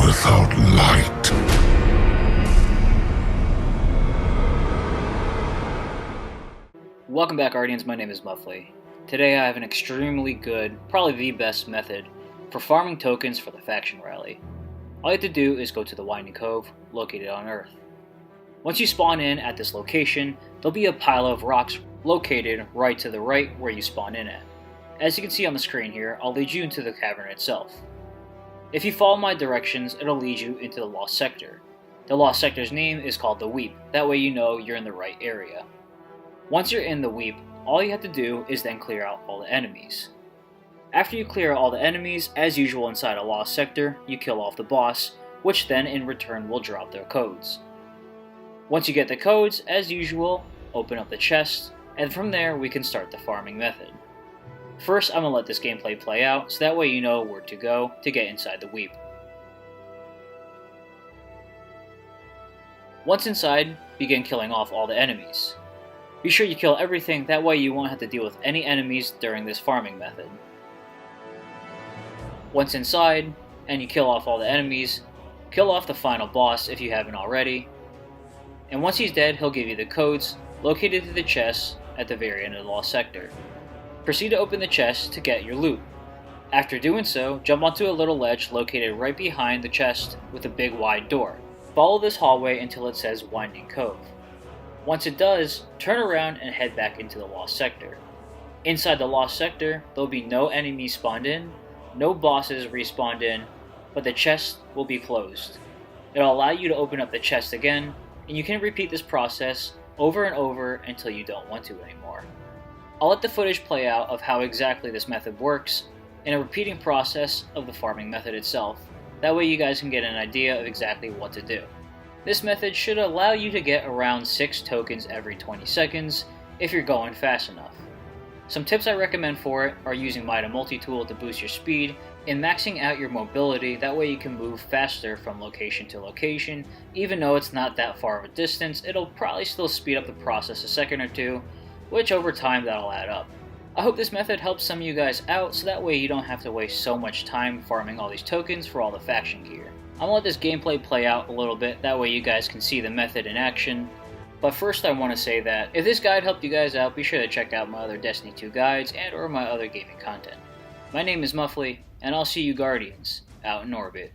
without light. Welcome back, Guardians. My name is Mufflee. Today I have an extremely good, probably the best method for farming tokens for the faction rally. All you have to do is go to the Winding Cove, located on Earth. Once you spawn in at this location, there'll be a pile of rocks located right to the right where you spawn in at. As you can see on the screen here, I'll lead you into the cavern itself. If you follow my directions, it'll lead you into the Lost Sector. The Lost Sector's name is called the Weep, that way you know you're in the right area. Once you're in the Weep, all you have to do is then clear out all the enemies. After you clear all the enemies, as usual inside a Lost Sector, you kill off the boss, which then in return will drop their codes. Once you get the codes, as usual, open up the chest, and from there we can start the farming method. First, I'm going to let this gameplay play out, so that way you know where to go to get inside the Weep. Once inside, begin killing off all the enemies. Be sure you kill everything, that way you won't have to deal with any enemies during this farming method. Once inside, and you kill off all the enemies, kill off the final boss if you haven't already, and once he's dead, he'll give you the codes located in the chest at the very end of the Lost Sector. Proceed to open the chest to get your loot. After doing so, jump onto a little ledge located right behind the chest with a big wide door. Follow this hallway until it says Winding Cove. Once it does, turn around and head back into the Lost Sector. Inside the Lost Sector, there'll be no enemies spawned in, no bosses respawned in, but the chest will be closed. It'll allow you to open up the chest again, and you can repeat this process over and over until you don't want to anymore. I'll let the footage play out of how exactly this method works in a repeating process of the farming method itself. That way you guys can get an idea of exactly what to do. This method should allow you to get around 6 tokens every 20 seconds if you're going fast enough. Some tips I recommend for it are using Mida Multi-Tool to boost your speed and maxing out your mobility, that way you can move faster from location to location. Even though it's not that far of a distance, it'll probably still speed up the process a second or two, which over time that'll add up. I hope this method helps some of you guys out, so that way you don't have to waste so much time farming all these tokens for all the faction gear. I'm gonna let this gameplay play out a little bit, that way you guys can see the method in action. But first I want to say that if this guide helped you guys out, be sure to check out my other Destiny 2 guides and or my other gaming content. My name is Mufflee, and I'll see you Guardians out in orbit.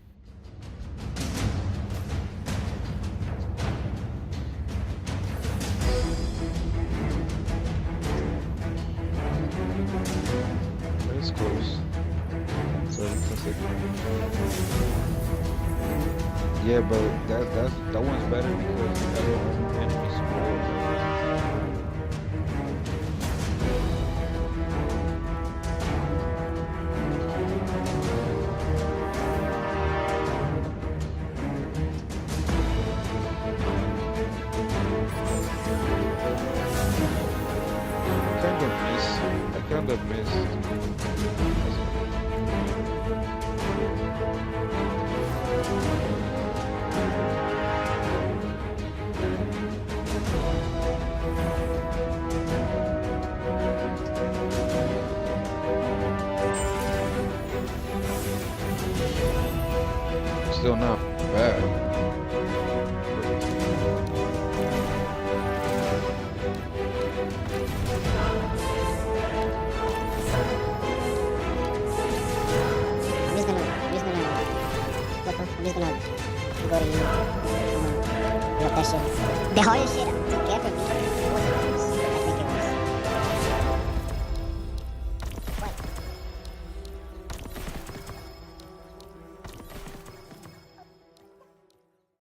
It's close. So it's like, yeah, but that one's better because you have your own enemy square. I kind of missed. Still not bad. I'm just gonna go to you. Do that shit. The hardest shit to get from me